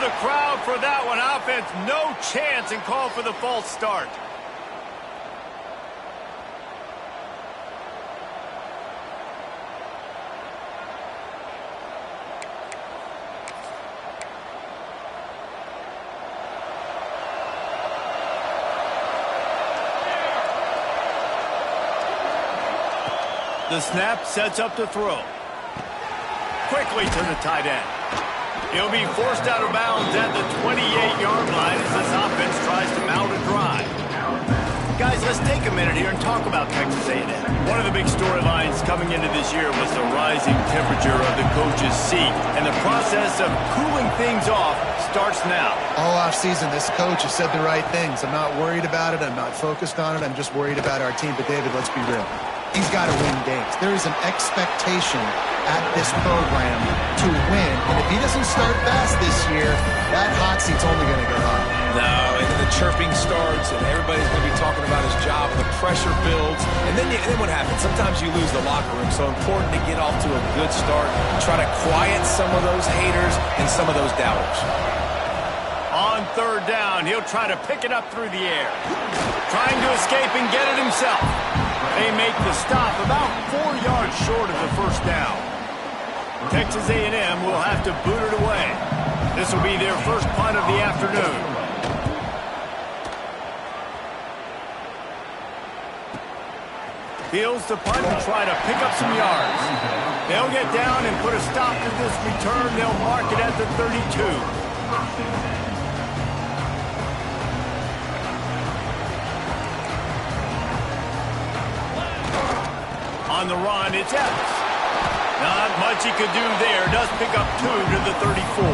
the crowd for that one. Offense, no chance, and call for the false start. The snap sets up to throw. Quickly to the tight end. He'll be forced out of bounds at the 28-yard line as this offense tries to mount a drive. Guys, let's take a minute here and talk about Texas A&M. One of the big storylines coming into this year was the rising temperature of the coach's seat, and the process of cooling things off starts now. All offseason, this coach has said the right things. I'm not worried about it. I'm not focused on it. I'm just worried about our team. But, David, let's be real. He's got to win games. There is an expectation at this program to win. And if he doesn't start fast this year, that hot seat's only going to go up. No, and then the chirping starts, and everybody's going to be talking about his job, and the pressure builds. And then what happens? Sometimes you lose the locker room. So important to get off to a good start, try to quiet some of those haters and some of those doubters. On third down, he'll try to pick it up through the air. Trying to escape and get it himself. They make the stop about 4 yards short of the first down. Texas A&M will have to boot it away. This will be their first punt of the afternoon. Fields to punt and try to pick up some yards. They'll get down and put a stop to this return. They'll mark it at the 32. On the run, it's Evans. Not much he could do there. Does pick up 2 to the 34.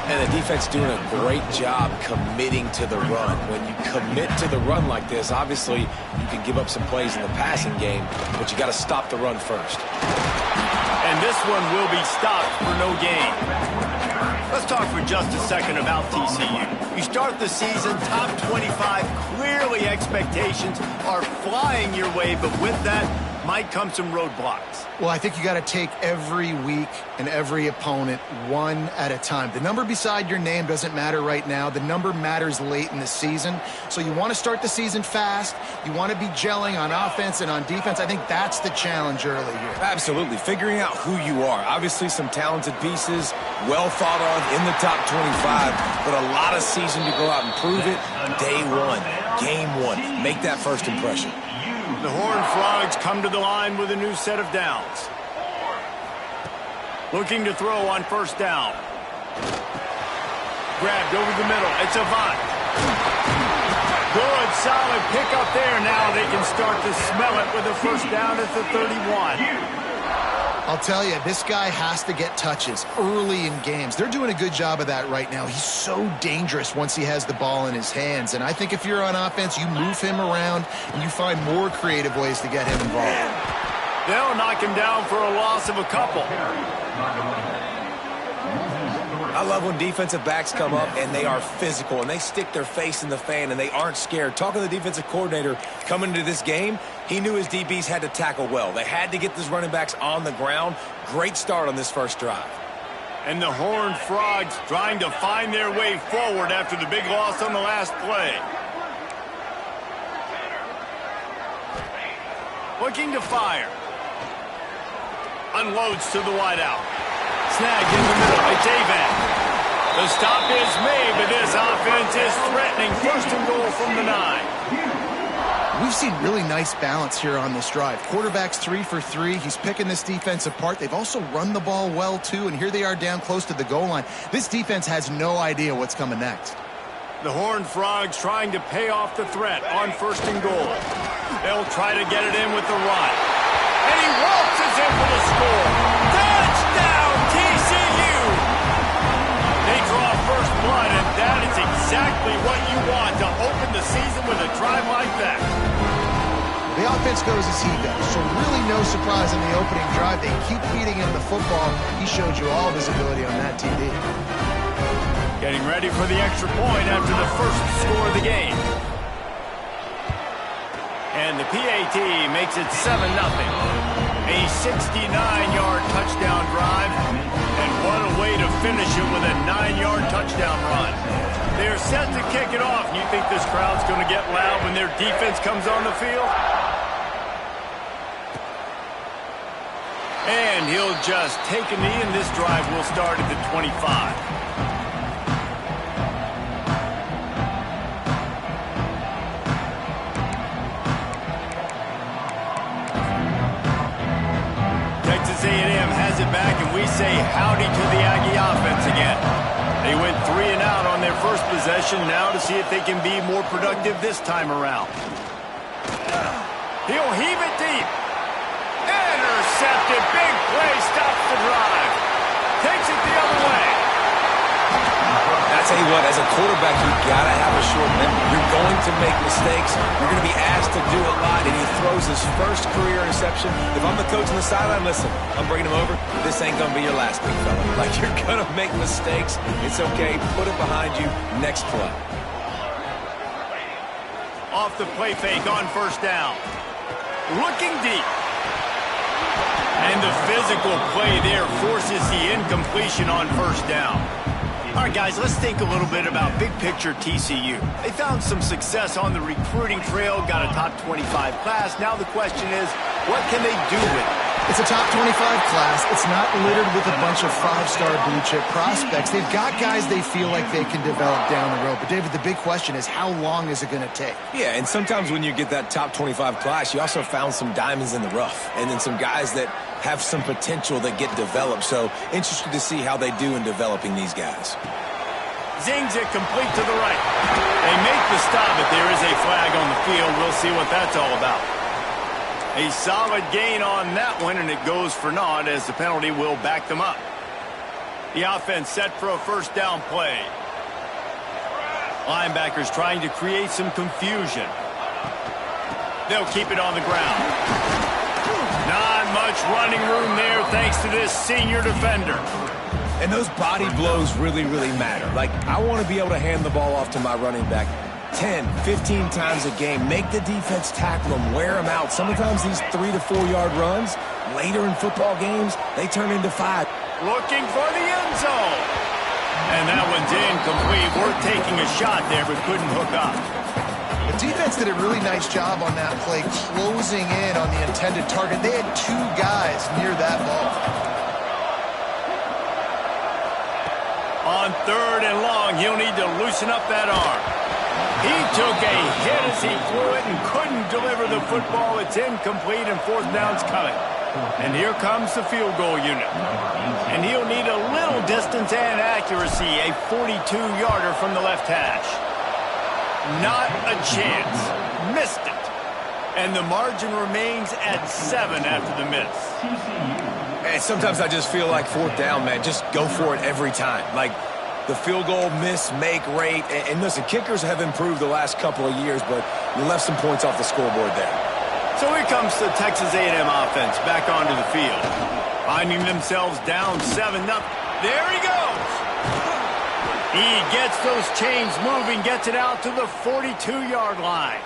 And the defense doing a great job committing to the run. When you commit to the run like this, obviously you can give up some plays in the passing game, but you got to stop the run first. And this one will be stopped for no gain. Let's talk for just a second about TCU. You start the season top 25. Clearly expectations are flying your way, but with that might come some roadblocks. Well, I think you got to take every week and every opponent one at a time. The number beside your name doesn't matter right now. The number matters late in the season. So you want to start the season fast. You want to be gelling on offense and on defense. I think that's the challenge early here. Absolutely. Figuring out who you are. Obviously some talented pieces, well thought of in the top 25, but a lot of season to go out and prove it. Day one, game one. Make that first impression. The Horned Frogs come to the line with a new set of downs. Looking to throw on first down. Grabbed over the middle. It's Avant. Good, solid pickup there. Now they can start to smell it with a first down at the 31. I'll tell you, this guy has to get touches early in games. They're doing a good job of that right now. He's so dangerous once he has the ball in his hands. And I think if you're on offense, you move him around and you find more creative ways to get him involved. They'll knock him down for a loss of a couple. I love when defensive backs come up and they are physical and they stick their face in the fan and they aren't scared. Talking to the defensive coordinator coming into this game, he knew his DBs had to tackle well. They had to get these running backs on the ground. Great start on this first drive. And the Horned Frogs trying to find their way forward after the big loss on the last play. Looking to fire. Unloads to the wideout. Snagged in the middle. It's Avant. The stop is made, but this offense is threatening. First and goal from the 9. We've seen really nice balance here on this drive. Quarterback's 3 for 3. He's picking this defense apart. They've also run the ball well, too, and here they are down close to the goal line. This defense has no idea what's coming next. The Horned Frogs trying to pay off the threat on first and goal. They'll try to get it in with the run. And he waltzes in for the score. Touchdown, TCU! They draw first blood, and that is exactly what you want to open the season with a drive like that. The offense goes as he does, so really no surprise in the opening drive. They keep feeding him the football. He showed you all of his ability on that TD. Getting ready for the extra point after the first score of the game. And the PAT makes it 7-0. A 69-yard touchdown drive. And what a way to finish it with a 9-yard touchdown run. They're set to kick it off. You think this crowd's going to get loud when their defense comes on the field? And he'll just take a knee, and this drive will start at the 25. Texas A&M has it back, and we say howdy to the Aggie offense again. They went 3 and out on their first possession, now to see if they can be more productive this time around. He'll heave it deep. Intercepted. Big play. Stops the drive. Takes it the other way. I tell you what, as a quarterback, you got to have a short memory. You're going to make mistakes. You're going to be asked to do a lot, and he throws his first career interception. If I'm the coach on the sideline, listen, I'm bringing him over. This ain't going to be your last, big fella. Like, you're going to make mistakes. It's okay. Put it behind you. Next play. Off the play fake on first down. Looking deep. And the physical play there forces the incompletion on first down. All right, guys, let's think a little bit about big picture TCU. They found some success on the recruiting trail, got a top 25 class. Now the question is, what can they do with it? It's a top 25 class. It's not littered with a bunch of 5-star blue chip prospects. They've got guys they feel like they can develop down the road. But, David, the big question is, how long is it going to take? Yeah, and sometimes when you get that top 25 class, you also found some diamonds in the rough. And then some guys that have some potential that get developed. So, interested to see how they do in developing these guys. Zings it complete to the right. They make the stop, but there is a flag on the field. We'll see what that's all about. A solid gain on that one, and it goes for naught as the penalty will back them up. The offense set for a first down play. Linebackers trying to create some confusion. They'll keep it on the ground. Not much running room there thanks to this senior defender. And those body blows really, really matter. Like, I want to be able to hand the ball off to my running back 10, 15 times a game. Make the defense tackle them, wear them out. Sometimes these 3 to 4 yard runs, later in football games, they turn into 5. Looking for the end zone. And that one's incomplete. We're taking a shot there, but couldn't hook up. The defense did a really nice job on that play, closing in on the intended target. They had 2 guys near that ball. On 3rd and long, he'll need to loosen up that arm. He took a hit as he threw it and couldn't deliver the football. It's incomplete, and 4th down's coming. And here comes the field goal unit. And he'll need a little distance and accuracy, a 42-yarder from the left hash. Not a chance. Missed it. And the margin remains at 7 after the miss. And sometimes I just feel like 4th down, man, just go for it every time. Like, the field goal miss-make rate. And listen, kickers have improved the last couple of years, but you left some points off the scoreboard there. So here comes the Texas A&M offense back onto the field. Finding themselves down 7-0. There he goes. He gets those chains moving, gets it out to the 42-yard line.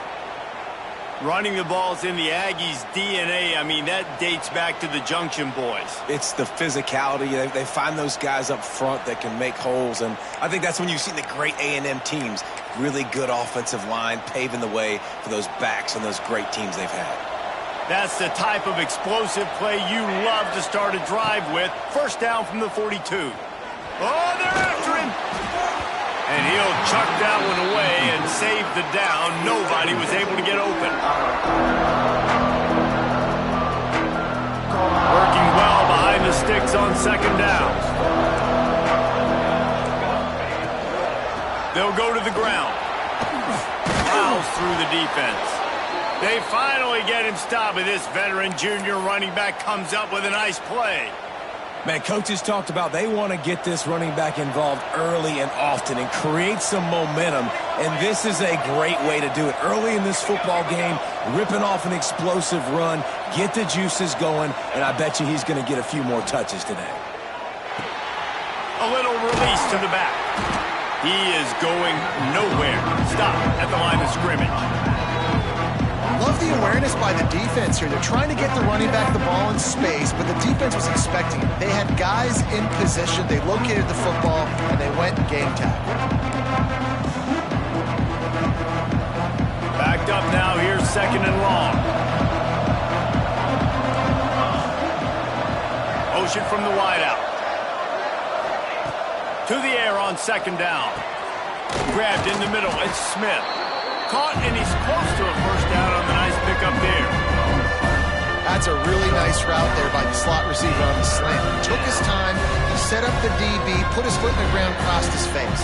Running the ball's in the Aggies' DNA. I mean, that dates back to the Junction boys. It's the physicality. They find those guys up front that can make holes, and I think that's when you've seen the great A&M teams. Really good offensive line, paving the way for those backs and those great teams they've had. That's the type of explosive play you love to start a drive with. First down from the 42. Oh, they're after him. And he'll chuck that one away and save the down. Nobody was able to get open. Working well behind the sticks on 2nd down. They'll go to the ground. Fouls through the defense. They finally get him stopped, and this veteran junior running back comes up with a nice play. Man, coaches talked about they want to get this running back involved early and often and create some momentum, and this is a great way to do it. Early in this football game, ripping off an explosive run, get the juices going, and I bet you he's going to get a few more touches today. A little release to the back. He is going nowhere. Stop at the line of scrimmage. Love the awareness by the defense here. They're trying to get the running back the ball in space, but the defense was expecting it. They had guys in position. They located the football, and they went and game tackle. Backed up now. Here's 2nd and long. Motion from the wideout. To the air on 2nd down. Grabbed in the middle. It's Smith. Caught, and he's close to a first down on the nice pickup there. That's a really nice route there by the slot receiver on the slant. He took his time. He set up the DB, put his foot in the ground, crossed his face.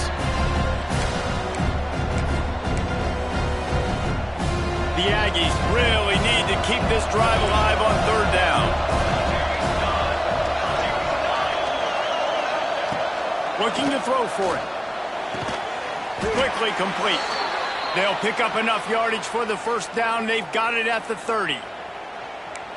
The Aggies really need to keep this drive alive on 3rd down. Looking to throw for it. Quickly complete. They'll pick up enough yardage for the first down. They've got it at the 30.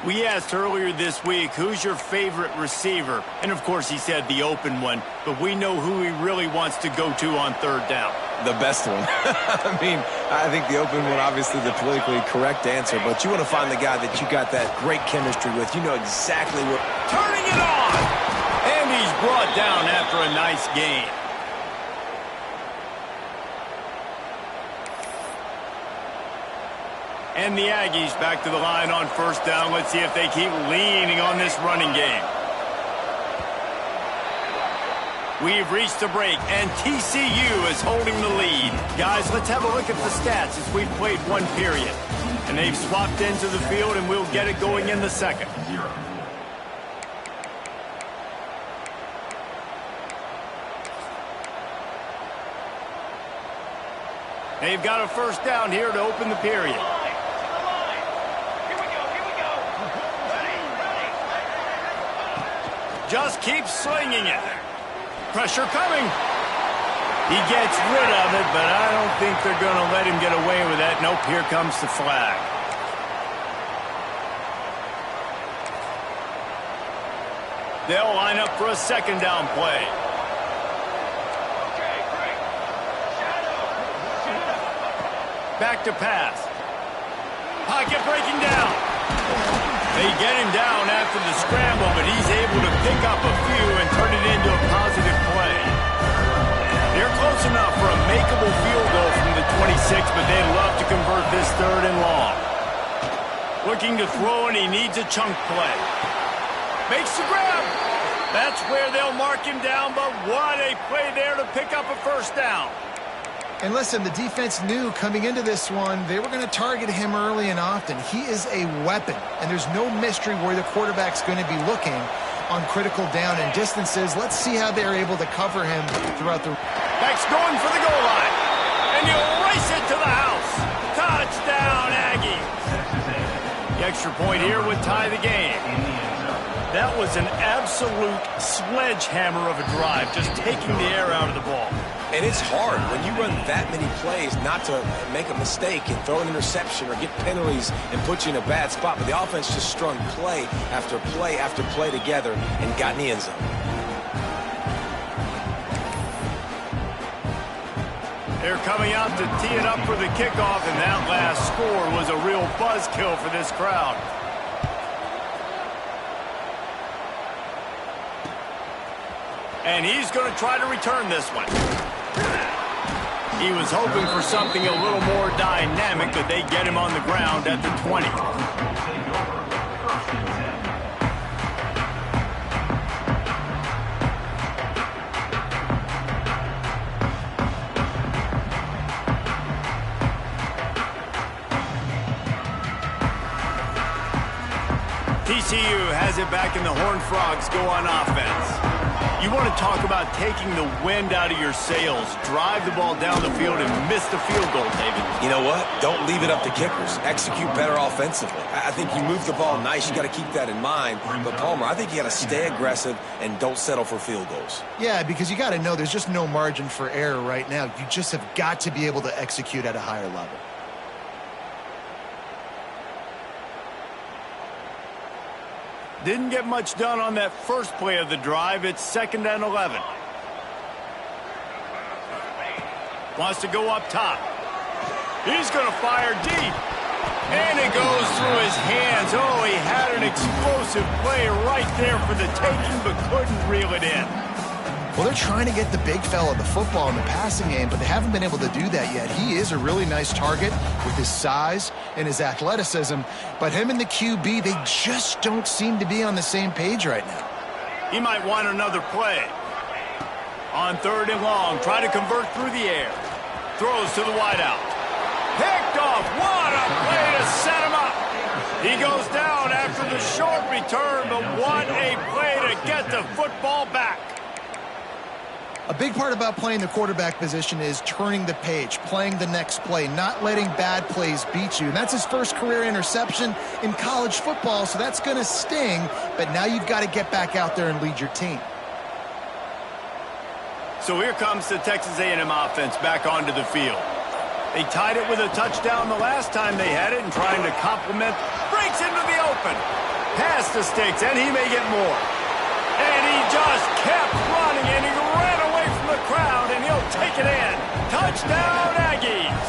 We asked earlier this week, who's your favorite receiver? And, of course, he said the open one. But we know who he really wants to go to on 3rd down. The best one. I mean, I think the open one, obviously the politically correct answer. But you want to find the guy that you got that great chemistry with. You know exactly what. Turning it on! And he's brought down after a nice gain. And the Aggies back to the line on 1st down. Let's see if they keep leaning on this running game. We've reached the break, and TCU is holding the lead. Guys, let's have a look at the stats as we've played 1 period. And they've swapped into the field, and we'll get it going in the 2nd. They've got a first down here to open the period. Just keeps slinging it. Pressure coming. He gets rid of it, but I don't think they're going to let him get away with that. Nope, here comes the flag. They'll line up for a 2nd down play. Back to pass. Pocket breaking down. They get him down after the scramble, but he's able to pick up a few and turn it into a positive play. They're close enough for a makeable field goal from the 26, but they'd love to convert this 3rd and long. Looking to throw, and he needs a chunk play. Makes the grab. That's where they'll mark him down, but what a play there to pick up a first down. And listen, the defense knew coming into this one, they were going to target him early and often. He is a weapon, and there's no mystery where the quarterback's going to be looking on critical down and distances. Let's see how they're able to cover him throughout the... Back's going for the goal line, and he'll race it to the house. Touchdown, Aggies. The extra point here would tie the game. That was an absolute sledgehammer of a drive, just taking the air out of the ball. And it's hard when you run that many plays not to make a mistake and throw an interception or get penalties and put you in a bad spot. But the offense just strung play after play after play together and got in the end zone. They're coming out to tee it up for the kickoff, and that last score was a real buzzkill for this crowd. And he's going to try to return this one. He was hoping for something a little more dynamic, but they get him on the ground at the 20. TCU has it back, and the Horned Frogs go on offense. You want to talk about taking the wind out of your sails. Drive the ball down the field and miss the field goal, David. You know what? Don't leave it up to kickers. Execute better offensively. I think you move the ball nice. You got to keep that in mind. But, Palmer, I think you got to stay aggressive and don't settle for field goals. Yeah, because you got to know there's just no margin for error right now. You just have got to be able to execute at a higher level. Didn't get much done on that first play of the drive. It's 2nd and 11. Wants to go up top. He's going to fire deep. And it goes through his hands. Oh, he had an explosive play right there for the taking, but couldn't reel it in. Well, they're trying to get the big fella the football in the passing game, but they haven't been able to do that yet. He is a really nice target with his size and his athleticism, but him and the QB, they just don't seem to be on the same page right now. He might want another play. On 3rd and long, try to convert through the air. Throws to the wideout. Picked off. What a play to set him up. He goes down after the short return, but what a play to get the football back. A big part about playing the quarterback position is turning the page, playing the next play, not letting bad plays beat you. And that's his first career interception in college football, so that's going to sting. But now you've got to get back out there and lead your team. So here comes the Texas A&M offense back onto the field. They tied it with a touchdown the last time they had it, and trying to complement, breaks into the open. Past the sticks, and he may get more. And he just kept running, and he ran away from the crowd, and he'll take it in. Touchdown, Aggies.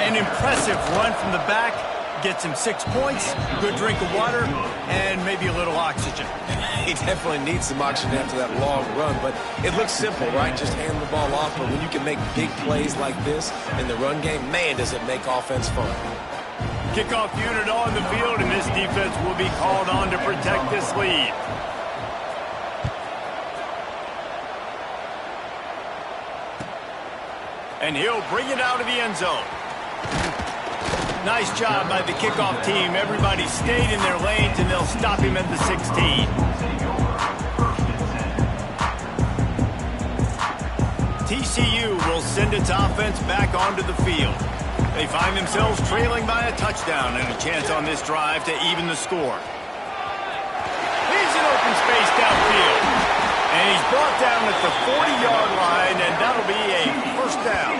An impressive run from the back. Gets him 6 points, good drink of water, and maybe a little oxygen. He definitely needs some oxygen after that long run, but it looks simple, right? Just hand the ball off, but when you can make big plays like this in the run game, man, does it make offense fun. Kickoff unit on the field, and this defense will be called on to protect this lead. And he'll bring it out of the end zone. Nice job by the kickoff team. Everybody stayed in their lanes, and they'll stop him at the 16. TCU will send its offense back onto the field. They find themselves trailing by a touchdown and a chance on this drive to even the score. He's in open space downfield. And he's brought down at the 40-yard line, and that'll be a first down.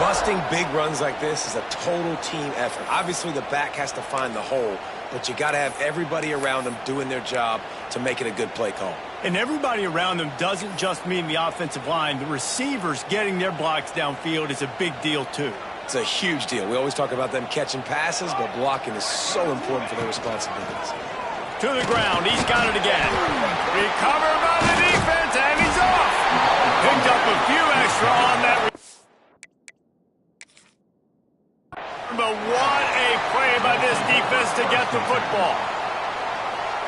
Busting big runs like this is a total team effort. Obviously, the back has to find the hole, but you got to have everybody around them doing their job to make it a good play call. And everybody around them doesn't just mean the offensive line. The receivers getting their blocks downfield is a big deal, too. It's a huge deal. We always talk about them catching passes, but blocking is so important for their responsibilities. To the ground. He's got it again. Recovered by the defense, and he's off. Picked up a few extra on that. But what a play by this defense to get the football.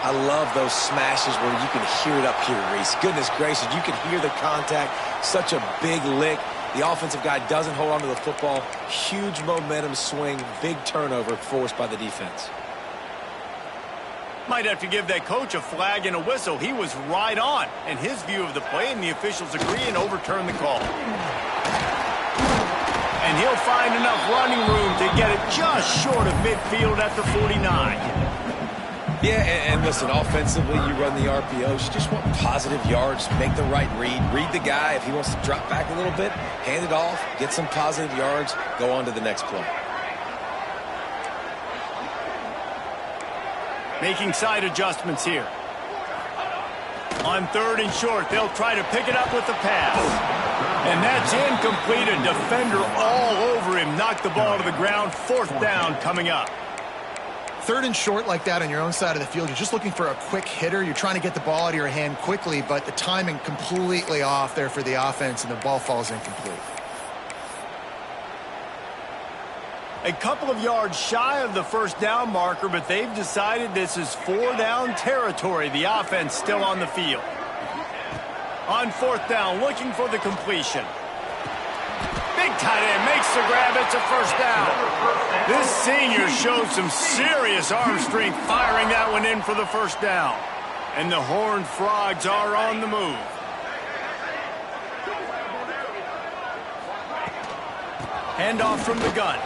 I love those smashes where you can hear it up here, Reese. Goodness gracious, you can hear the contact. Such a big lick. The offensive guy doesn't hold on to the football. Huge momentum swing, big turnover forced by the defense. Might have to give that coach a flag and a whistle. He was right on in his view of the play, and the officials agree and overturn the call. And he'll find enough running room to get it just short of midfield at the 49. Yeah, and listen, offensively, you run the RPOs. You just want positive yards, make the right read. Read the guy. If he wants to drop back a little bit, hand it off, get some positive yards, go on to the next play. Making side adjustments here. On 3rd and short, they'll try to pick it up with the pass. And that's incomplete. A defender all over him. Knocked the ball to the ground. 4th down coming up. 3rd and short like that on your own side of the field. You're just looking for a quick hitter. You're trying to get the ball out of your hand quickly, but the timing completely off there for the offense, and the ball falls incomplete. A couple of yards shy of the 1st down marker, but they've decided this is 4-down territory. The offense still on the field. On 4th down, looking for the completion. Big tight end makes the grab. It's a 1st down. This senior showed some serious arm strength firing that one in for the 1st down. And the Horned Frogs are on the move. Handoff from the gun.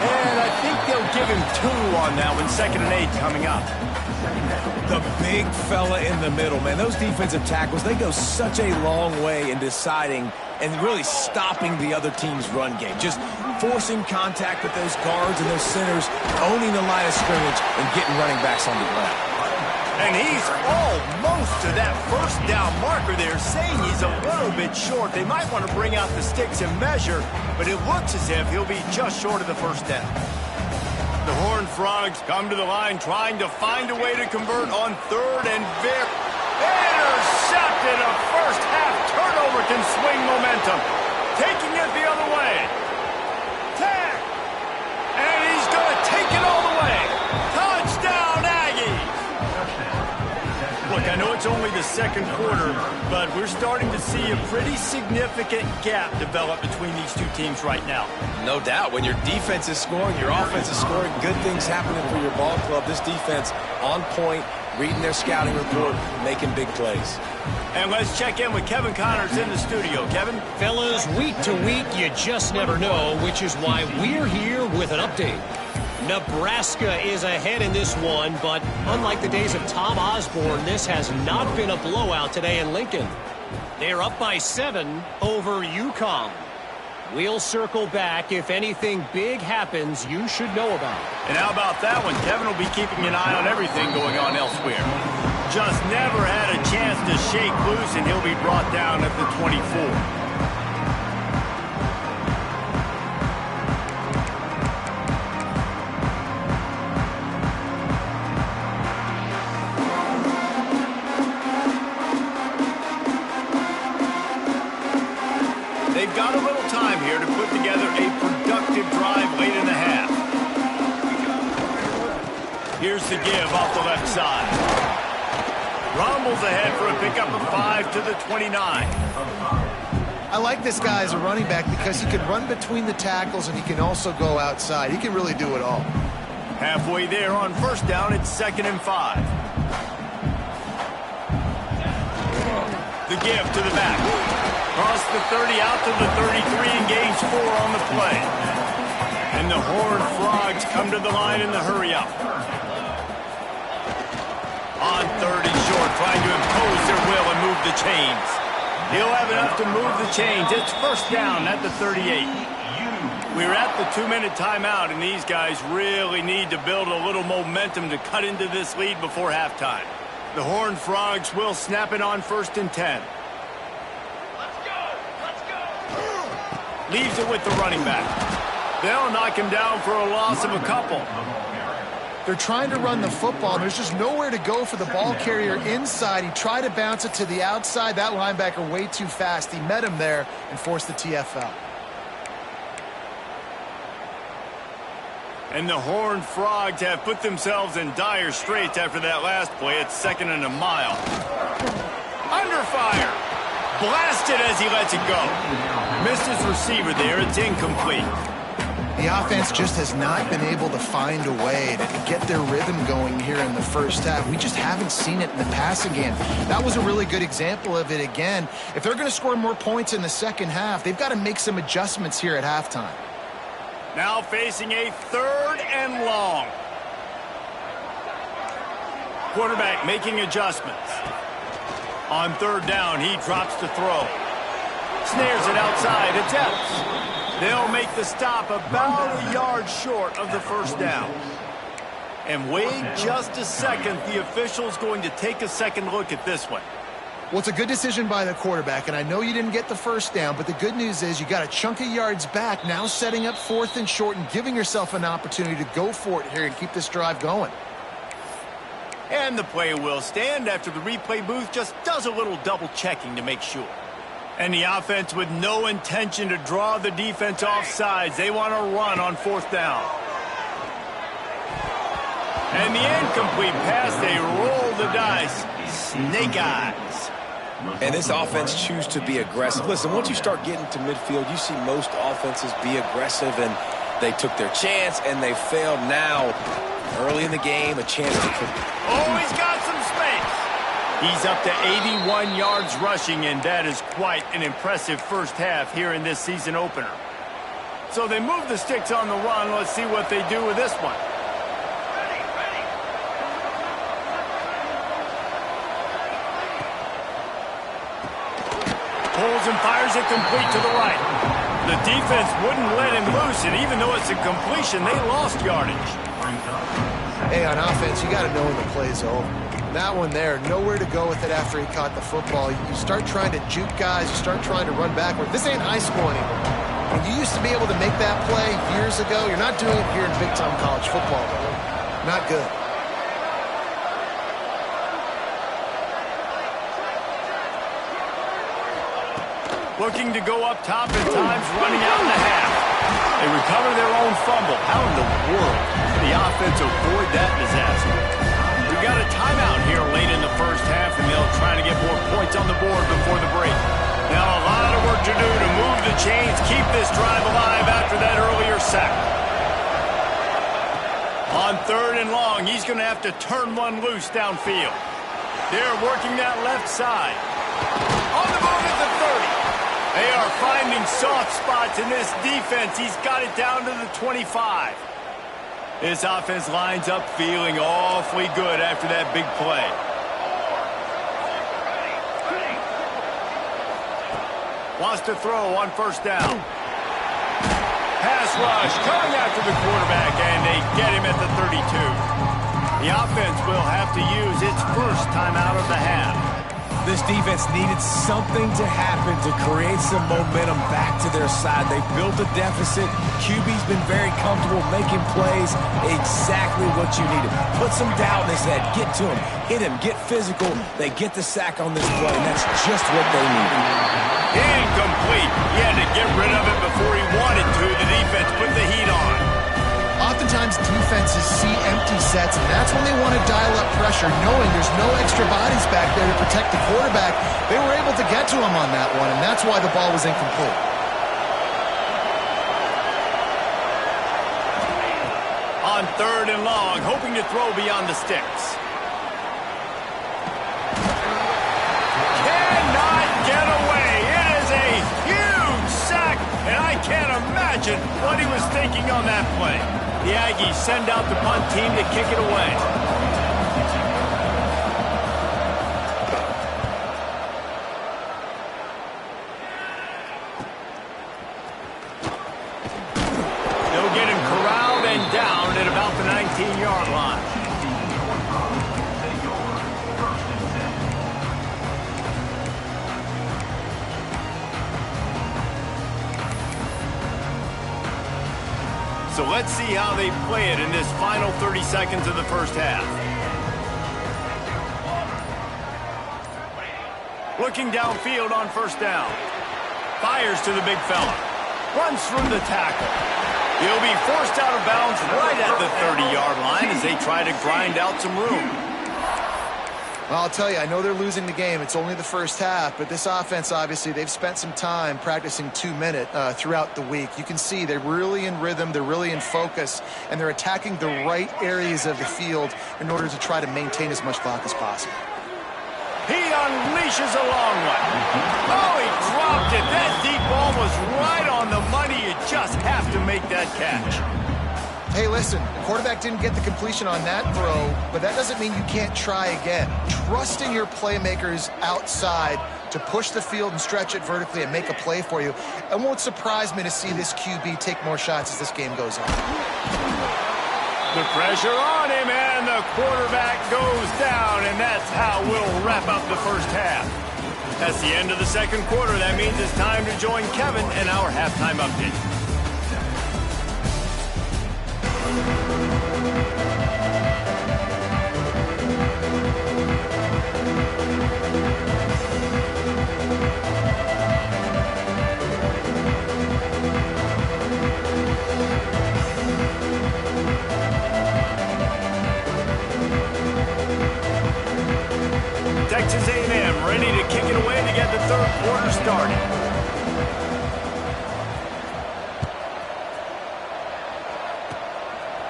And I think they'll give him 2 on that one. 2nd and 8 coming up. The big fella in the middle, man. Those defensive tackles, they go such a long way in deciding and really stopping the other team's run game. Just forcing contact with those guards and those centers, owning the line of scrimmage, and getting running backs on the ground. And he's almost to that first down marker there, saying he's a little bit short. They might want to bring out the sticks and measure, but it looks as if he'll be just short of the first down. The Horned Frogs come to the line trying to find a way to convert on third and very intercepted. A first half turnover can swing momentum. Taking it the other way. Tag. And he's going to take it all the way. Touchdown, Aggies. Look, I know it's only the second quarter, but we're starting to see a pretty significant gap develop between these two teams right now. No doubt. When your defense is scoring, your offense is scoring, good things happening for your ball club. This defense on point, reading their scouting report, making big plays. And let's check in with Kevin Connors in the studio. Kevin? Fellas, week to week, you just never know, which is why we're here with an update. Nebraska is ahead in this one, but unlike the days of Tom Osborne, this has not been a blowout today in Lincoln. They're up by 7 over UConn. We'll circle back. If anything big happens, you should know about it. And how about that one? Kevin will be keeping an eye on everything going on elsewhere. Just never had a chance to shake loose, and he'll be brought down at the 24. They've got a little time here to put together a productive drive late in the half. Here's the give off the left side. Rumbles ahead for a pickup of 5 to the 29. I like this guy as a running back because he can run between the tackles and he can also go outside. He can really do it all. Halfway there on first down, it's 2nd and 5. The give to the back. Across the 30 out to the 33 and gains 4 on the play. And the Horned Frogs come to the line in the hurry up. On 30 short, trying to impose their will and move the chains. He'll have enough to move the chains. It's first down at the 38. We're at the 2-minute timeout, and these guys really need to build a little momentum to cut into this lead before halftime. The Horned Frogs will snap it on 1st and 10. Leaves it with the running back. They'll knock him down for a loss of a couple. They're trying to run the football, and there's just nowhere to go for the ball carrier inside. He tried to bounce it to the outside. That linebacker way too fast. He met him there and forced the TFL. And the Horned Frogs have put themselves in dire straits after that last play. It's 2nd and a mile. Under fire. Blasted as he lets it go. Missed his receiver there. It's incomplete. The offense just has not been able to find a way to get their rhythm going here in the first half. We just haven't seen it in the passing game. That was a really good example of it again. If they're going to score more points in the second half, they've got to make some adjustments here at halftime. Now facing a 3rd and long. Quarterback making adjustments. On 3rd down, he drops to throw. Snares it outside, attempts. They'll make the stop about a yard short of the first down. And wait just a second, the official's going to take a second look at this one. Well, it's a good decision by the quarterback, and I know you didn't get the first down, but the good news is you got a chunk of yards back, now setting up 4th and short and giving yourself an opportunity to go for it here and keep this drive going. And the play will stand after the replay booth just does a little double checking to make sure. And the offense with no intention to draw the defense off sides. They want to run on 4th down. And the incomplete pass, they roll the dice. Snake eyes. And this offense chooses to be aggressive. Listen, once you start getting to midfield, you see most offenses be aggressive, and they took their chance, and they failed now. Early in the game, a chance to... Oh, he's got some space. He's up to 81 yards rushing, and that is quite an impressive first half here in this season opener. So they move the sticks on the run. Let's see what they do with this one. Pulls and fires it complete to the right. The defense wouldn't let him loose, and even though it's a completion, they lost yardage. Hey, on offense, you got to know when the play's over. That one there, nowhere to go with it after he caught the football. You start trying to juke guys, you start trying to run backward. This ain't high school anymore. When you used to be able to make that play years ago, you're not doing it here in big-time college football, brother. Not good. Looking to go up top at times, running out in the half. They recover their own fumble. How in the world did the offense avoid that disaster? We've got a timeout here late in the first half, and they'll try to get more points on the board before the break. Now a lot of work to do to move the chains, keep this drive alive after that earlier sack. On 3rd and long, he's going to have to turn one loose downfield. They're working that left side. On the move at the 30. They are finding soft spots in this defense. He's got it down to the 25. This offense lines up feeling awfully good after that big play. Wants to throw on 1st down. Pass rush coming after the quarterback, and they get him at the 32. The offense will have to use its first timeout of the half. This defense needed something to happen to create some momentum back to their side. They built a deficit. QB's been very comfortable making plays. Exactly what you needed. Put some doubt in his head. Get to him. Hit him. Get physical. They get the sack on this play, and that's just what they needed. Incomplete. He had to get rid of it before he wanted to. The defense put the heat on. Oftentimes defenses see empty sets, and that's when they want to dial up pressure, knowing there's no extra bodies back there to protect the quarterback. They were able to get to him on that one, and that's why the ball was incomplete. On 3rd and long, hoping to throw beyond the sticks. Cannot get away. It is a huge sack, and I can't imagine what he was thinking on that play. The Aggies send out the punt team to kick it away. They'll get him corralled and down at about the 19-yard line. So let's see how they play it in this final 30 seconds of the first half. Looking downfield on 1st down. Fires to the big fella. Runs through the tackle. He'll be forced out of bounds right at the 30-yard line as they try to grind out some room. Well, I'll tell you, I know they're losing the game. It's only the first half, but this offense, obviously, they've spent some time practicing 2-minute throughout the week. You can see they're really in rhythm, they're really in focus, and they're attacking the right areas of the field in order to try to maintain as much clock as possible. He unleashes a long one. Oh, he dropped it. That deep ball was right on the money. You just have to make that catch. Hey, listen, the quarterback didn't get the completion on that throw, but that doesn't mean you can't try again. Trust in your playmakers outside to push the field and stretch it vertically and make a play for you. It won't surprise me to see this QB take more shots as this game goes on. The pressure on him, and the quarterback goes down, and that's how we'll wrap up the first half. That's the end of the second quarter. That means it's time to join Kevin in our halftime update. Texas A&M ready to kick it away to get the third quarter started.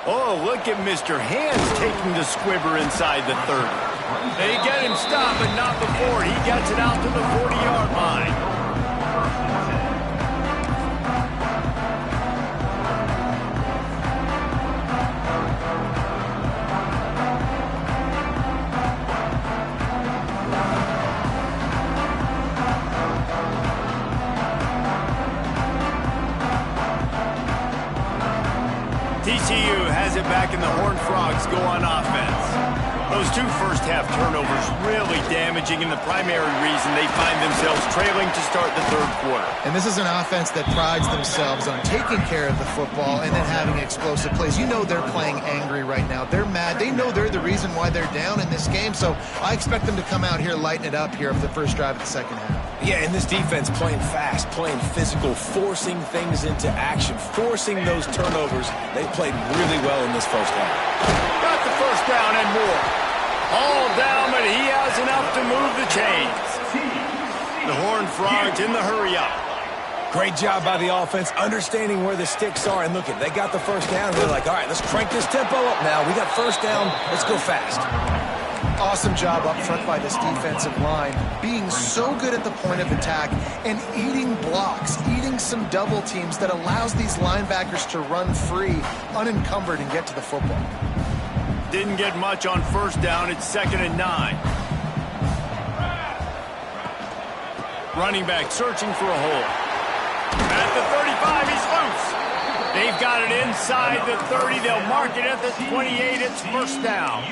Oh, look at Mr. Hands taking the squibber inside the 30. They get him stopped, but not before he gets it out to the 40-yard line. TCU has it back, and the Horned Frogs go on offense. Those Those two first-half turnovers really damaging, and the primary reason they find themselves trailing to start the third quarter. And this is an offense that prides themselves on taking care of the football and then having explosive plays. You know they're playing angry right now. They're mad. They know they're the reason why they're down in this game, so I expect them to come out here, lighten it up here for the first drive of the second half. Yeah, and this defense playing fast, playing physical, forcing things into action, forcing those turnovers. They played really well in this first half. Got the first down and more. All down, but he has enough to move the chains. The Horned Frogs in the hurry-up. Great job by the offense, understanding where the sticks are. And look, they got the first down. They're like, all right, let's crank this tempo up now. We got first down. Let's go fast. Awesome job up front by this defensive line, being so good at the point of attack and eating blocks, eating some double teams that allows these linebackers to run free, unencumbered, and get to the football. Didn't get much on first down. It's 2nd and 9. Running back searching for a hole. At the 35, he's loose. They've got it inside the 30. They'll mark it at the 28. It's first down.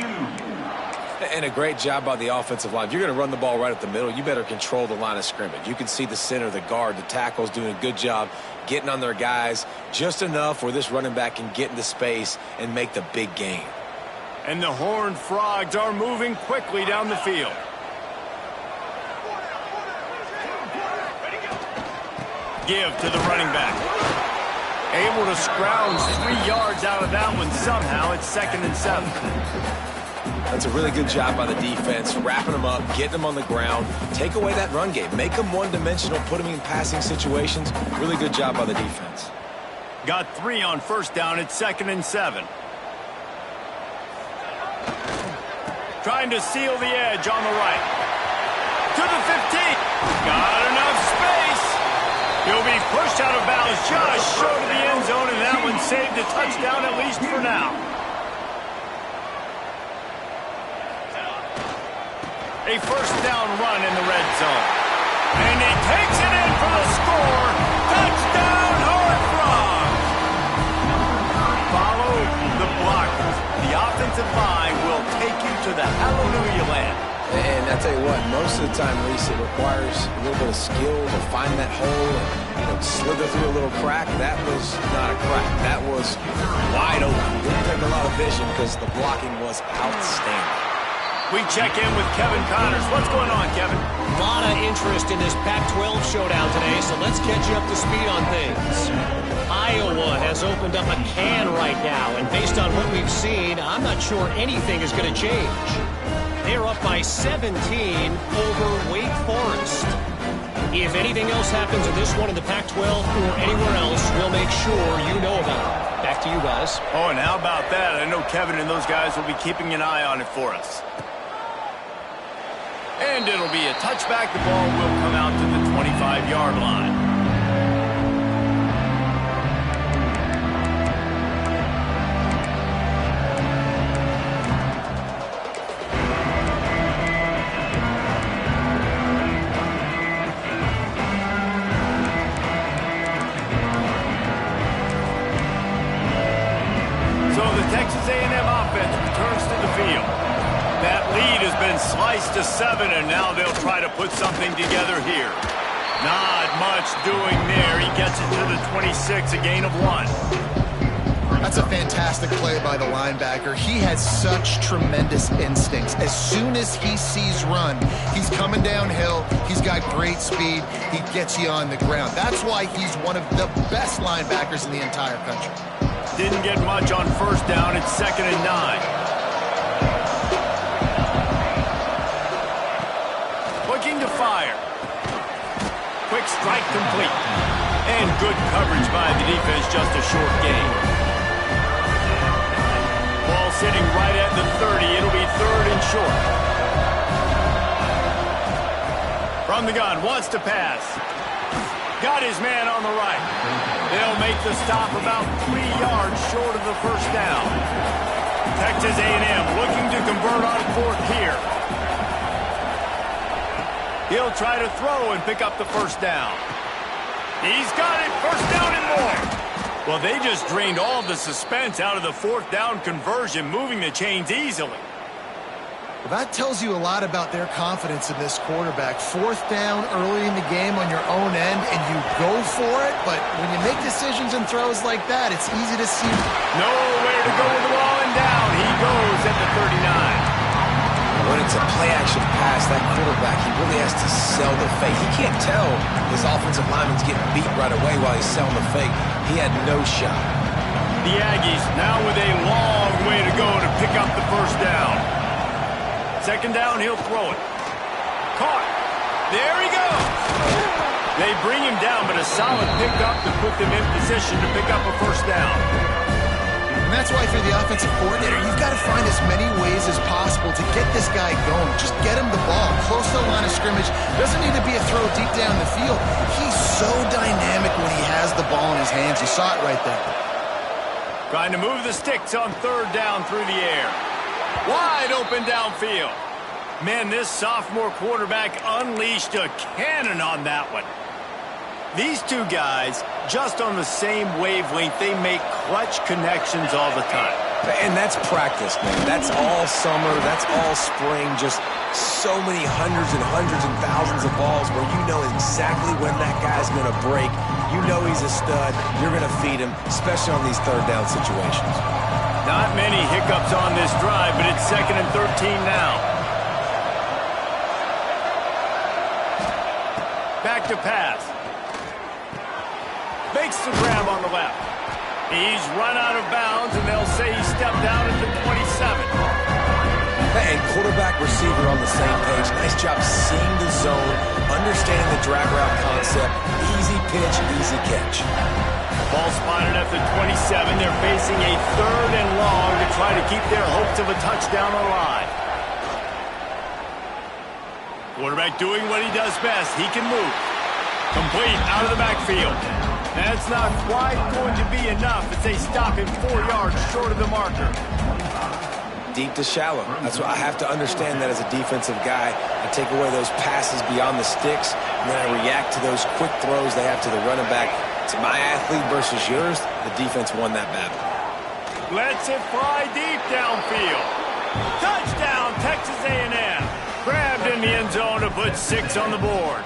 And a great job by the offensive line. If you're going to run the ball right at the middle, you better control the line of scrimmage. You can see the center, the guard, the tackles doing a good job getting on their guys just enough where this running back can get into space and make the big gain. And the Horned Frogs are moving quickly down the field. Give to the running back. Able to scrounge 3 yards out of that one somehow. It's 2nd and 7. That's a really good job by the defense, wrapping them up, getting them on the ground, take away that run game, make them one-dimensional, put them in passing situations. Really good job by the defense. Got 3 on first down. It's 2nd and 7. Trying to seal the edge on the right. To the 15. Got enough space. He'll be pushed out of bounds just short of the end zone, and that one saved a touchdown at least for now. A first down run in the red zone. And he takes it in for the score. Touchdown, Horned Frogs. Follow the blockers. The offensive line will take you to the hallelujah land. And I tell you what, most of the time, Reese, it requires a little bit of skill to find that hole and slither through a little crack. That was not a crack. That was wide open. Didn't take a lot of vision because the blocking was outstanding. We check in with Kevin Connors. What's going on, Kevin? A lot of interest in this Pac-12 showdown today, so let's catch you up to speed on things. Iowa has opened up a can right now, and based on what we've seen, I'm not sure anything is going to change. They're up by 17 over Wake Forest. If anything else happens in this one in the Pac-12 or anywhere else, we'll make sure you know about it. Back to you guys. Oh, and how about that? I know Kevin and those guys will be keeping an eye on it for us. And it'll be a touchback. The ball will come out to the 25-yard line. So the Texas A&M offense returns to the field. That lead has been sliced to 7, and now they'll try to put something together here. Not much doing there. He gets it to the 26, a gain of 1. That's a fantastic play by the linebacker. He has such tremendous instincts. As soon as he sees run, he's coming downhill. He's got great speed. He gets you on the ground. That's why he's one of the best linebackers in the entire country. Didn't get much on first down. It's 2nd and 9. Looking to fire. Quick strike complete. And good coverage by the defense, just a short gain. Ball sitting right at the 30. It'll be 3rd and short. From the gun, wants to pass. Got his man on the right. They'll make the stop about 3 yards short of the first down. Texas A&M looking to convert on 4th here. He'll try to throw and pick up the first down. He's got it, first down and more. Well, they just drained all the suspense out of the 4th down conversion, moving the chains easily. Well, that tells you a lot about their confidence in this quarterback. Fourth down early in the game on your own end, and you go for it, but when you make decisions and throws like that, it's easy to see. Nowhere to go with the ball, and down he goes at the 39. When it's a play-action pass, that quarterback, he really has to sell the fake. He can't tell his offensive lineman's getting beat right away while he's selling the fake. He had no shot. The Aggies now with a long way to go to pick up the first down. Second down, he'll throw it. Caught. There he goes. They bring him down, but a solid pickup to put them in position to pick up a first down. And that's why, if you're the offensive coordinator, you've got to find as many ways as possible to get this guy going. Just get him the ball close to the line of scrimmage. Doesn't need to be a throw deep down the field. He's so dynamic when he has the ball in his hands. You saw it right there. Trying to move the sticks on third down through the air. Wide open downfield. Man, this sophomore quarterback unleashed a cannon on that one. These two guys, just on the same wavelength, they make clutch connections all the time. And that's practice, man. That's all summer. That's all spring. Just so many hundreds and thousands of balls where you know exactly when that guy's going to break. You know he's a stud. You're going to feed him, especially on these third down situations. Not many hiccups on this drive, but it's 2nd and 13 now. Back to pass. Makes the grab on the left. He's run out of bounds, and they'll say he stepped down at the 27. And quarterback, receiver on the same page. Nice job seeing the zone, understanding the drag route concept. Easy pitch, easy catch. Ball spotted at the 27. They're facing a 3rd and long to try to keep their hopes of a touchdown alive. Quarterback doing what he does best. He can move. Complete out of the backfield. That's not quite going to be enough as they stop him 4 yards short of the marker. Deep to shallow. That's what I have to understand that as a defensive guy. I take away those passes beyond the sticks, and then I react to those quick throws they have to the running back. It's my athlete versus yours. The defense won that battle. Lets it fly deep downfield. Touchdown, Texas A&M. Grabbed in the end zone to put 6 on the board.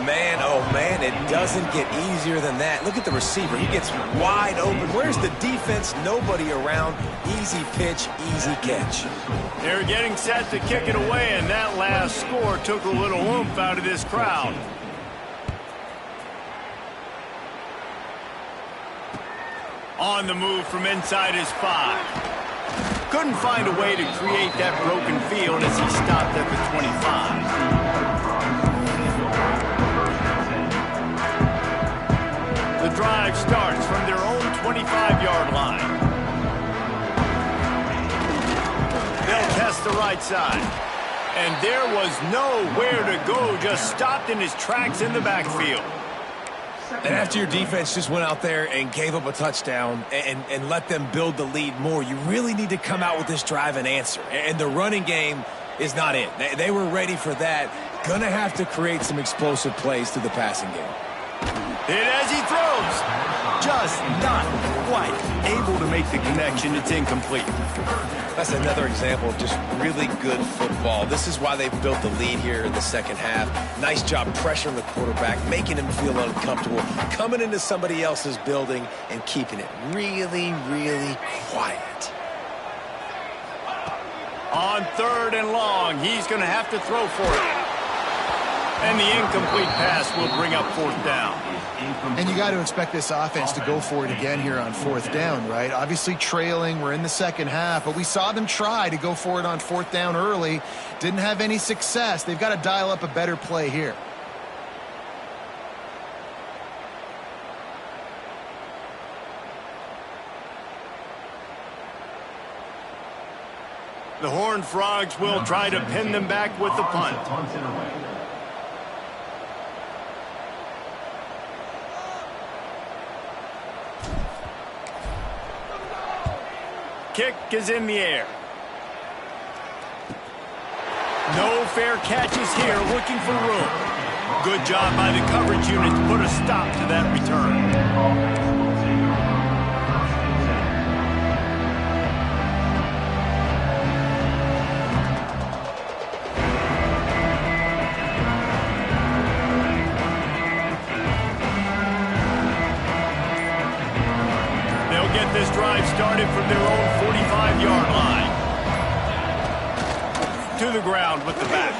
Man, oh man, it doesn't get easier than that. Look at the receiver. He gets wide open. Where's the defense? Nobody around. Easy pitch, easy catch. They're getting set to kick it away, and that last score took a little oomph out of this crowd. On the move from inside his 5. Couldn't find a way to create that broken field as he stopped at the 25. The drive starts from their own 25-yard line. They'll test the right side. And there was nowhere to go, just stopped in his tracks in the backfield. And after your defense just went out there and gave up a touchdown and let them build the lead more, you really need to come out with this drive and answer. And the running game is not it. They were ready for that. Gonna have to create some explosive plays through the passing game. Hit as he throws. Just not quite able to make the connection. It's incomplete. That's another example of just really good football. This is why they've built the lead here in the second half. Nice job pressuring the quarterback, making him feel uncomfortable, coming into somebody else's building and keeping it really, really quiet. On 3rd and long, he's going to have to throw for it. And the incomplete pass will bring up 4th down. And you got to expect this offense to go for it again here on 4th down, right? Obviously trailing, we're in the second half, but we saw them try to go for it on 4th down early. Didn't have any success. They've got to dial up a better play here. The Horned Frogs will try to pin them back with the punt. Kick is in the air. No fair catches here, looking for room. Good job by the coverage unit to put a stop to that return. from their own 45-yard line. To the ground with the back.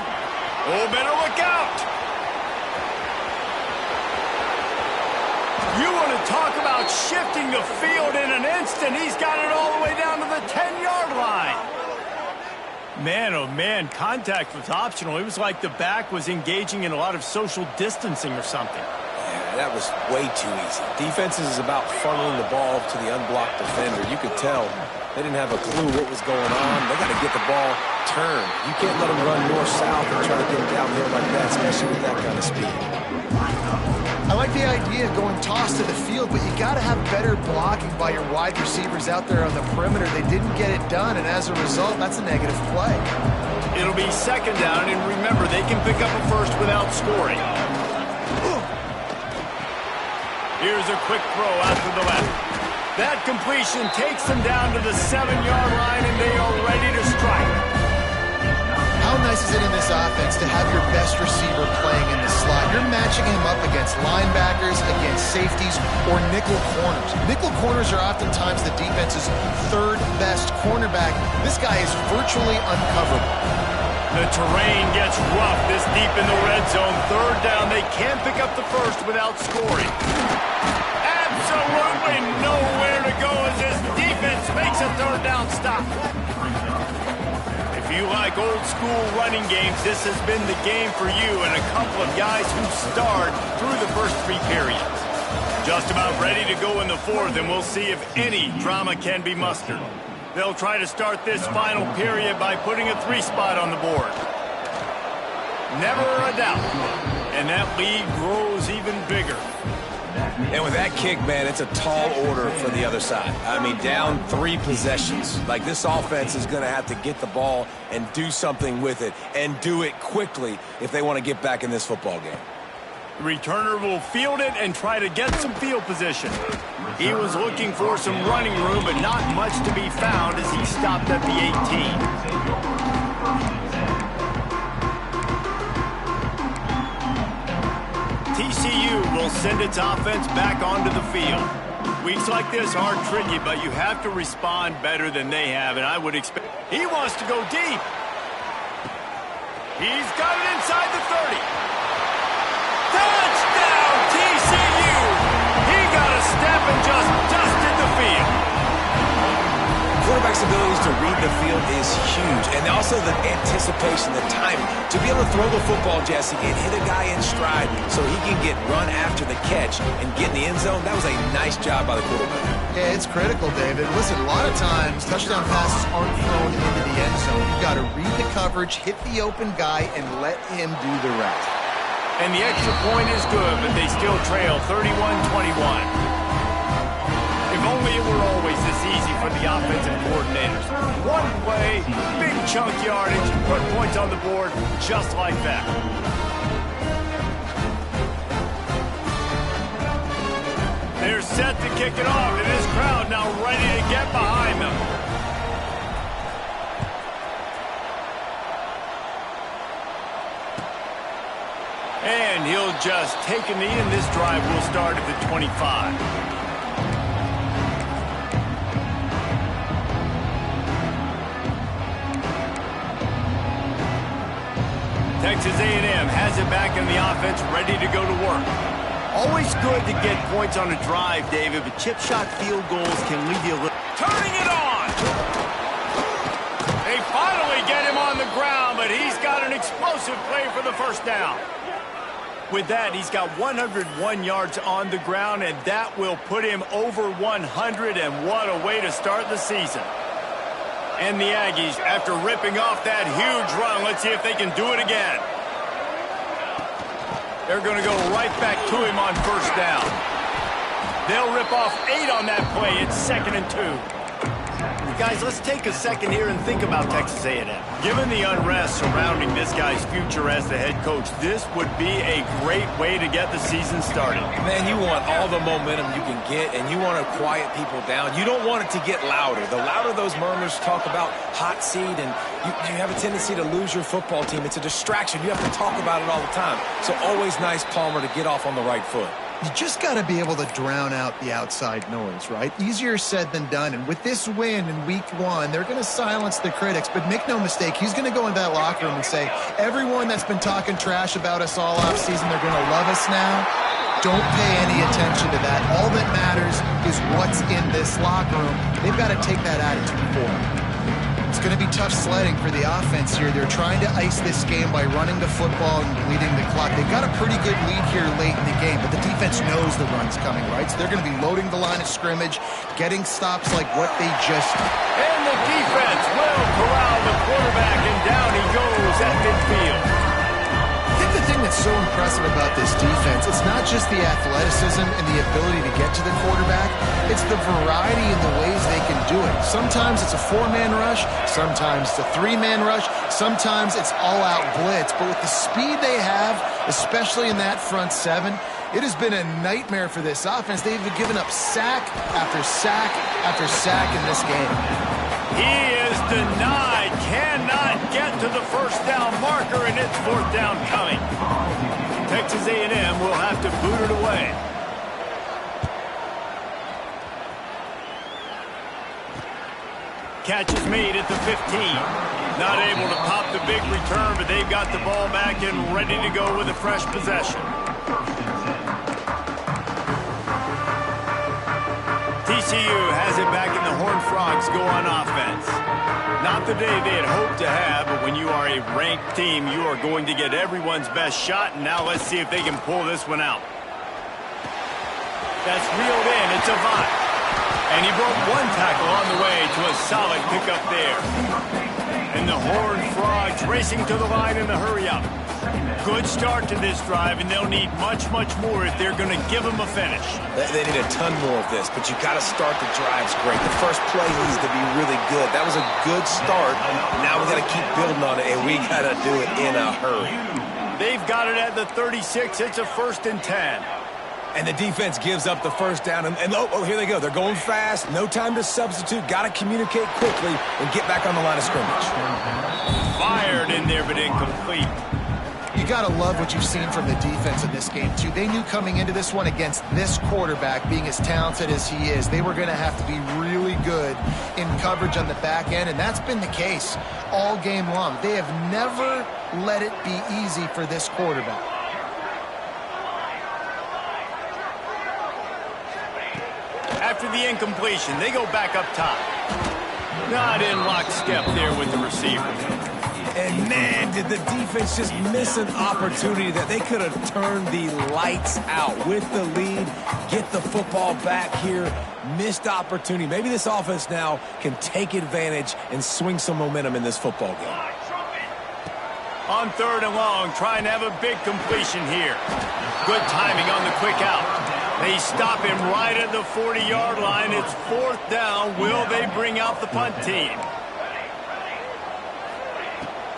Oh, better look out! You want to talk about shifting the field in an instant. He's got it all the way down to the 10-yard line. Man, oh man, contact was optional. It was like the back was engaging in a lot of social distancing or something. Yeah, that was way too easy. Defenses is about funneling the ball to the unblocked defender. You could tell they didn't have a clue what was going on. They got to get the ball turned. You can't let them run north-south and try to get them downhill like that, especially with that kind of speed. I like the idea of going toss to the field, but you got to have better blocking by your wide receivers out there on the perimeter. They didn't get it done, and as a result, that's a negative play. It'll be second down, and remember, they can pick up a first without scoring. Here's a quick throw out to the left. That completion takes them down to the 7-yard line, and they are ready to strike. How nice is it in this offense to have your best receiver playing in the slot? You're matching him up against linebackers, against safeties, or nickel corners. Nickel corners are oftentimes the defense's third best cornerback. This guy is virtually uncoverable. The terrain gets rough this deep in the red zone. Third down, they can't pick up the first without scoring. Absolutely nowhere to go as this defense makes a third down stop. If you like old school running games, this has been the game for you and a couple of guys who starred through the first 3 periods. Just about ready to go in the fourth, and we'll see if any drama can be mustered. They'll try to start this final period by putting a 3 spot on the board. Never a doubt. And that lead grows even bigger. And with that kick, man, it's a tall order for the other side. I mean, down 3 possessions. Like, this offense is going to have to get the ball and do something with it, and do it quickly if they want to get back in this football game. The returner will field it and try to get some field position. He was looking for some running room, but not much to be found as he stopped at the 18. TCU will send its offense back onto the field. Weeks like this are tricky, but you have to respond better than they have, and I would expect... He wants to go deep. He's got it inside the 30. Touchdown, TCU! He got a step and just dusted the field. Quarterback's abilities to read the field is huge, and also the anticipation, the timing. To be able to throw the football, Jesse, and hit a guy in stride so he can get run after the catch and get in the end zone, that was a nice job by the quarterback. Yeah, it's critical, David. Listen, a lot of times, touchdown passes aren't thrown into the end zone. You've got to read the coverage, hit the open guy, and let him do the rest. And the extra point is good, but they still trail 31-21. If only it were always this easy for the offensive coordinators. One play, big chunk yardage, put points on the board just like that. They're set to kick it off, and this crowd now ready to get behind them. And he'll just take a knee, and this drive will start at the 25. Texas A&M has it back in the offense, ready to go to work. Always good to get points on a drive, David, but chip shot field goals can leave you a little... Turning it on! They finally get him on the ground, but he's got an explosive play for the first down. With that, he's got 101 yards on the ground, and that will put him over 100, and what a way to start the season. And the Aggies, after ripping off that huge run, let's see if they can do it again. They're going to go right back to him on first down. They'll rip off 8 on that play. It's 2nd and 2. Guys, let's take a second here and think about Texas A&M. Given the unrest surrounding this guy's future as the head coach, this would be a great way to get the season started. Man, you want all the momentum you can get, and you want to quiet people down. You don't want it to get louder. The louder those murmurs talk about hot seat, and you have a tendency to lose your football team. It's a distraction. You have to talk about it all the time. So always nice, Palmer, to get off on the right foot. You just got to be able to drown out the outside noise, right? Easier said than done. And with this win in week 1, they're going to silence the critics. But make no mistake, he's going to go into that locker room and say, everyone that's been talking trash about us all offseason, they're going to love us now. Don't pay any attention to that. All that matters is what's in this locker room. They've got to take that attitude forward. It's going to be tough sledding for the offense here. They're trying to ice this game by running the football and bleeding the clock. They've got a pretty good lead here late in the game, but the defense knows the run's coming, right? So they're going to be loading the line of scrimmage, getting stops like what they just did. And the defense will corral the quarterback, and down he goes at midfield. I think the thing that's so impressive about this defense, it's not just the athleticism and the ability to get to the quarterback, it's the variety in the ways they can do it. Sometimes it's a 4-man rush, sometimes it's a 3-man rush, sometimes it's all-out blitz. But with the speed they have, especially in that front 7, it has been a nightmare for this offense. They've given up sack after sack after sack in this game. He is denied, cannot get to the first down marker, and it's 4th down coming. Texas A&M will have to boot it away. Catch is made at the 15. Not able to pop the big return, but they've got the ball back and ready to go with a fresh possession. TCU has it back, and the Horned Frogs go on offense. Not the day they had hoped to have, but when you are a ranked team, you are going to get everyone's best shot, and now let's see if they can pull this one out. That's reeled in. It's Avant. And he broke one tackle on the way to a solid pickup there. And the Horned Frogs racing to the line in the hurry-up. Good start to this drive, and they'll need much, much more if they're going to give them a finish. They need a ton more of this, but you got to start the drives great. The first play needs to be really good. That was a good start. Now we got to keep building on it, and we got to do it in a hurry. They've got it at the 36. It's a 1st and 10. And the defense gives up the first down. And here they go. They're going fast. No time to substitute. Got to communicate quickly and get back on the line of scrimmage. Fired in there, but incomplete. You got to love what you've seen from the defense in this game, too. They knew coming into this one against this quarterback, being as talented as he is, they were going to have to be really good in coverage on the back end, and that's been the case all game long. They have never let it be easy for this quarterback. After the incompletion, they go back up top. Not in lockstep there with the receiver. And, man, did the defense just miss an opportunity that they could have turned the lights out with the lead, get the football back here. Missed opportunity. Maybe this offense now can take advantage and swing some momentum in this football game. On 3rd and long, trying to have a big completion here. Good timing on the quick out. They stop him right at the 40-yard line. It's 4th down. Will they bring out the punt team?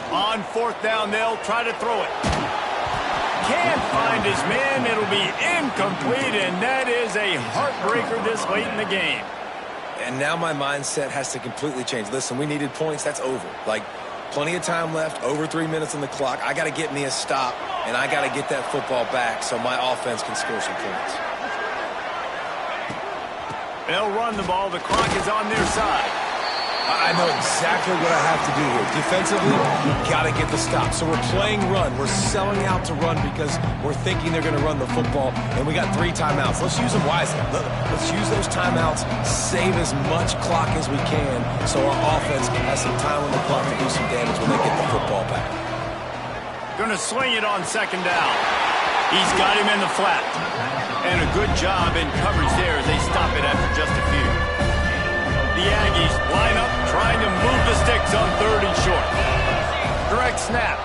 On 4th down, they'll try to throw it. Can't find his man. It'll be incomplete, and that is a heartbreaker this late in the game. And now my mindset has to completely change. Listen, we needed points. That's over. Like, plenty of time left, over 3 minutes on the clock. I got to get me a stop, and I got to get that football back so my offense can score some points. They'll run the ball. The clock is on their side. I know exactly what I have to do here. Defensively, you got to get the stop. So we're playing run. We're selling out to run because we're thinking they're going to run the football, and we got 3 timeouts. Let's use them wisely. Let's use those timeouts, save as much clock as we can so our offense has some time on the clock to do some damage when they get the football back. Going to swing it on 2nd down. He's got him in the flat. And a good job in coverage there as they stop it after just a few. The Aggies line up, trying to move the sticks on 3rd and short. Direct snap.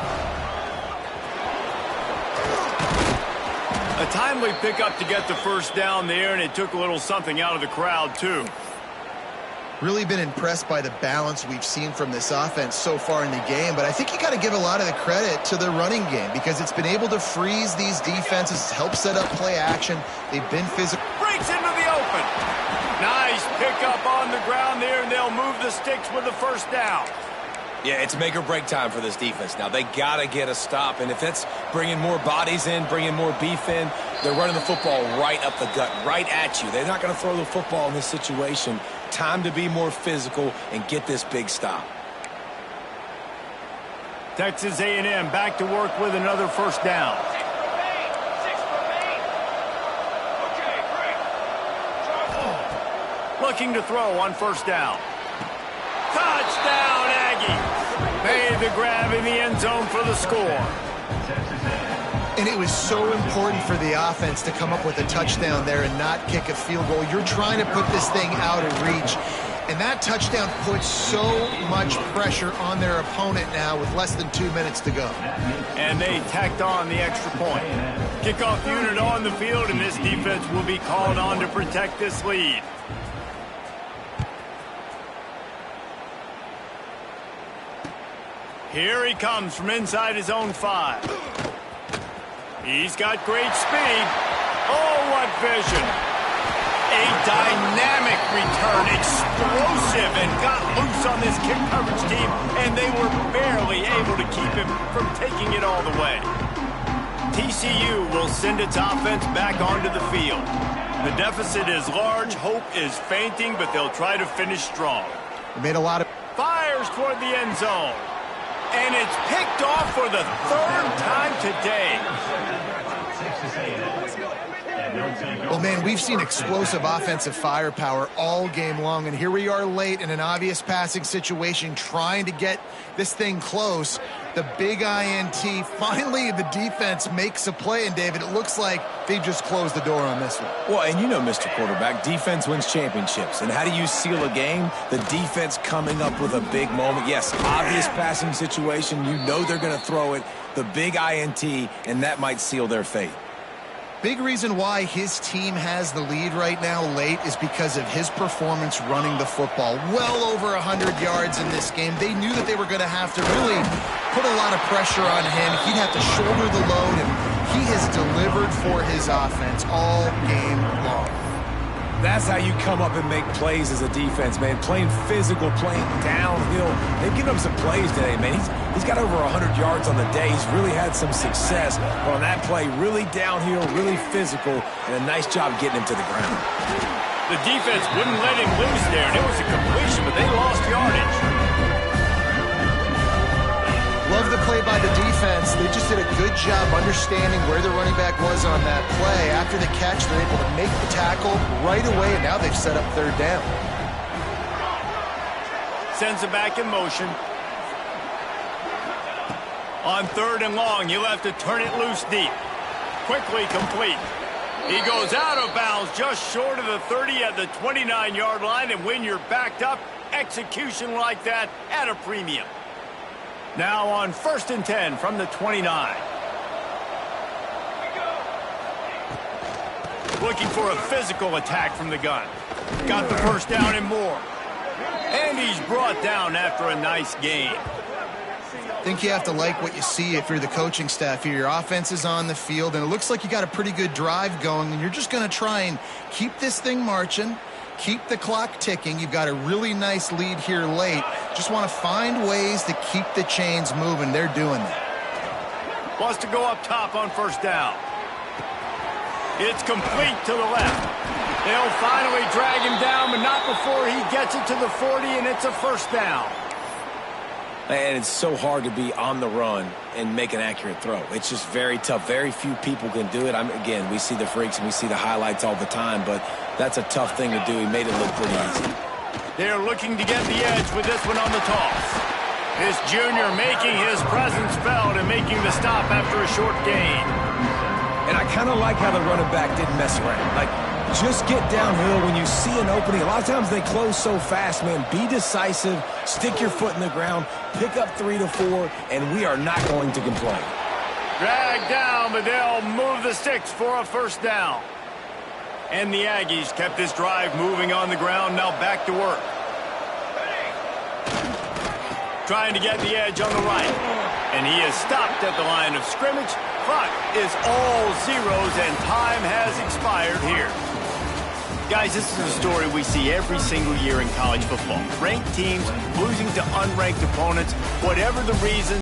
A timely pickup to get the first down there, and it took a little something out of the crowd, too. Really been impressed by the balance we've seen from this offense so far in the game, but I think you got to give a lot of the credit to the running game because it's been able to freeze these defenses, help set up play action. They've been physical. Breaks into the open. Nice pickup on the ground there, and they'll move the sticks with the first down. Yeah, it's make or break time for this defense. Now, they got to get a stop, and if that's bringing more bodies in, bringing more beef in, they're running the football right up the gut, right at you. They're not going to throw the football in this situation. Time to be more physical and get this big stop. Texas A&M back to work with another first down. Looking to throw on first down. Touchdown, Aggies! Made the grab in the end zone for the score. And it was so important for the offense to come up with a touchdown there and not kick a field goal. You're trying to put this thing out of reach. And that touchdown puts so much pressure on their opponent now with less than 2 minutes to go. And they tacked on the extra point. Kickoff unit on the field, and this defense will be called on to protect this lead. Here he comes from inside his own 5. He's got great speed. Oh, what vision. A dynamic return, explosive, and got loose on this kick coverage team, and they were barely able to keep him from taking it all the way. TCU will send its offense back onto the field. The deficit is large, hope is fainting, but they'll try to finish strong. They made a lot of... Fires toward the end zone. And it's picked off for the 3rd time today. Well, man, we've seen explosive offensive firepower all game long, and here we are late in an obvious passing situation trying to get this thing close. The big INT, finally the defense makes a play, and David, it looks like they've just closed the door on this one. Well, and you know, Mr. Quarterback, defense wins championships. And how do you seal a game? The defense coming up with a big moment. Yes, obvious passing situation. You know they're going to throw it. The big INT, and that might seal their fate. Big reason why his team has the lead right now late is because of his performance running the football. Well over 100 yards in this game. They knew that they were going to have to really put a lot of pressure on him. He'd have to shoulder the load, and he has delivered for his offense all game long. That's how you come up and make plays as a defense, man. Playing physical, playing downhill. They've given him some plays today, man. He's got over 100 yards on the day. He's really had some success. But on that play, really downhill, really physical, and a nice job getting him to the ground. The defense wouldn't let him loose there, and it was a completion, but they lost yardage. Love the play by the defense. They just did a good job understanding where the running back was on that play. After the catch, they're able to make the tackle right away, and now they've set up 3rd down. Sends it back in motion. On 3rd and long, you'll have to turn it loose deep. Quickly complete. He goes out of bounds just short of the 30 at the 29-yard line, and when you're backed up, execution like that at a premium. Now on 1st and 10 from the 29. Looking for a physical attack from the gun. Got the first down and more. And he's brought down after a nice gain. I think you have to like what you see if you're the coaching staff here. Your offense is on the field, and it looks like you got a pretty good drive going, and you're just going to try and keep this thing marching. Keep the clock ticking. You've got a really nice lead here late. Just want to find ways to keep the chains moving. They're doing that. Wants to go up top on first down. It's complete to the left. They'll finally drag him down, but not before he gets it to the 40, and it's a first down. And it's so hard to be on the run and make an accurate throw. It's just very tough. Very few people can do it. Again, we see the freaks and we see the highlights all the time, but that's a tough thing to do. He made it look pretty easy. They're looking to get the edge with this one on the toss. This junior making his presence felt and making the stop after a short gain. And I kind of like how the running back didn't mess around. Like, just get downhill when you see an opening. A lot of times they close so fast, man. Be decisive, stick your foot in the ground, pick up 3 to 4, and we are not going to complain. Dragged down, but they'll move the sticks for a first down. And the Aggies kept this drive moving on the ground, now back to work. Trying to get the edge on the right. And he is stopped at the line of scrimmage. Clock is all zeros, and time has expired here. Guys, this is a story we see every single year in college football. Ranked teams losing to unranked opponents, whatever the reason.